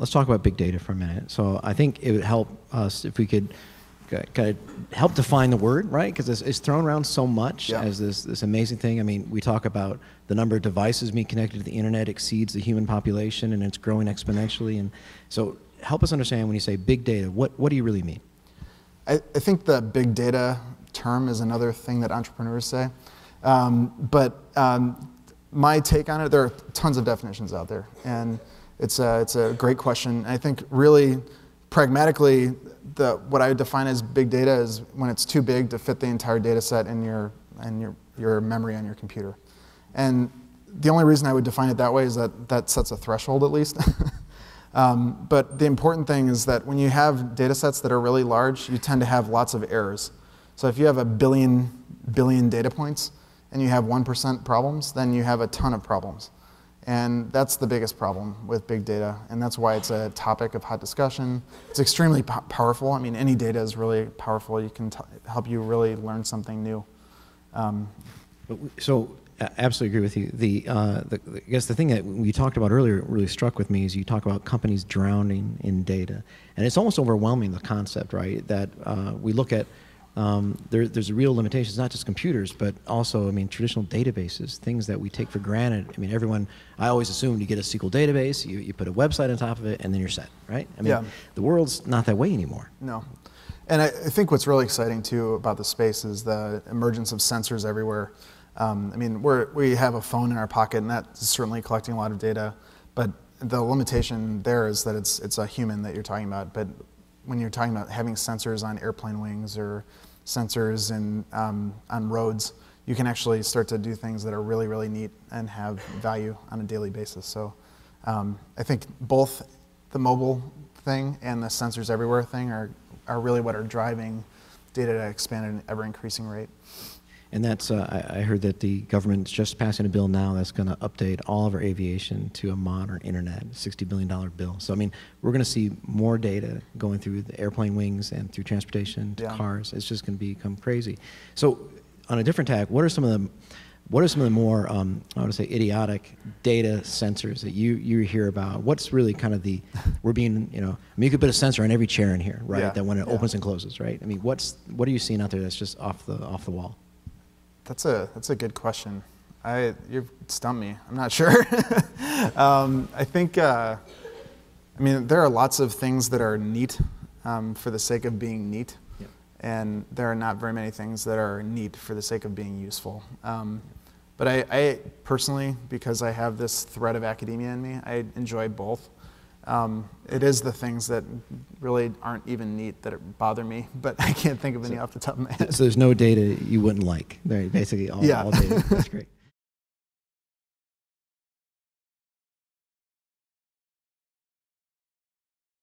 let's talk about big data for a minute. So I think it would help us if we could kind of help define the word, right? Because it's thrown around so much as this amazing thing. I mean, we talk about the number of devices being connected to the internet exceeds the human population, and it's growing exponentially. And so help us understand when you say big data, what do you really mean? I think the big data term is another thing that entrepreneurs say. My take on it, there are tons of definitions out there, and it's a great question. I think really pragmatically, what I would define as big data is when it's too big to fit the entire data set in your memory on your computer. And the only reason I would define it that way is that sets a threshold at least. But the important thing is that when you have data sets that are really large, you tend to have lots of errors. So if you have a billion data points and you have 1% problems, then you have a ton of problems. And that's the biggest problem with big data, and that's why it's a topic of hot discussion. It's extremely powerful. I mean, any data is really powerful. You can help you really learn something new. So, absolutely agree with you. I guess the thing that we talked about earlier really struck with me is you talk about companies drowning in data, and it's almost overwhelming, the concept, right? That we look at. There's a real limitation. It's not just computers, but also, I mean, traditional databases, things that we take for granted. I mean, I always assumed you get a SQL database, you put a website on top of it, and then you're set, right? I mean, the world's not that way anymore. No. And I think what's really exciting, too, about the space is the emergence of sensors everywhere. I mean, we have a phone in our pocket, and that's certainly collecting a lot of data, but the limitation there is that it's a human that you're talking about. But when you're talking about having sensors on airplane wings or sensors on roads, you can actually start to do things that are really, really neat and have value on a daily basis. So I think both the mobile thing and the sensors everywhere thing are really what are driving data to expand at an ever-increasing rate. And that's, I heard that the government's just passing a bill now that's going to update all of our aviation to a modern internet, $60 billion bill. So, I mean, we're going to see more data going through the airplane wings and through transportation to cars. It's just going to become crazy. So, on a different tack, what are some of the more, I want to say, idiotic data sensors that you hear about? What's really kind of we're being, I mean, you could put a sensor on every chair in here, right? That when it opens and closes, right? I mean, what are you seeing out there that's just off the wall? That's a good question. You've stumped me. I'm not sure. I think, I mean, there are lots of things that are neat for the sake of being neat, and there are not very many things that are neat for the sake of being useful. But I personally, because I have this thread of academia in me, I enjoy both. It is the things that really aren't even neat that bother me, but I can't think of any off the top of my head. So there's no data you wouldn't like, basically all data. That's great.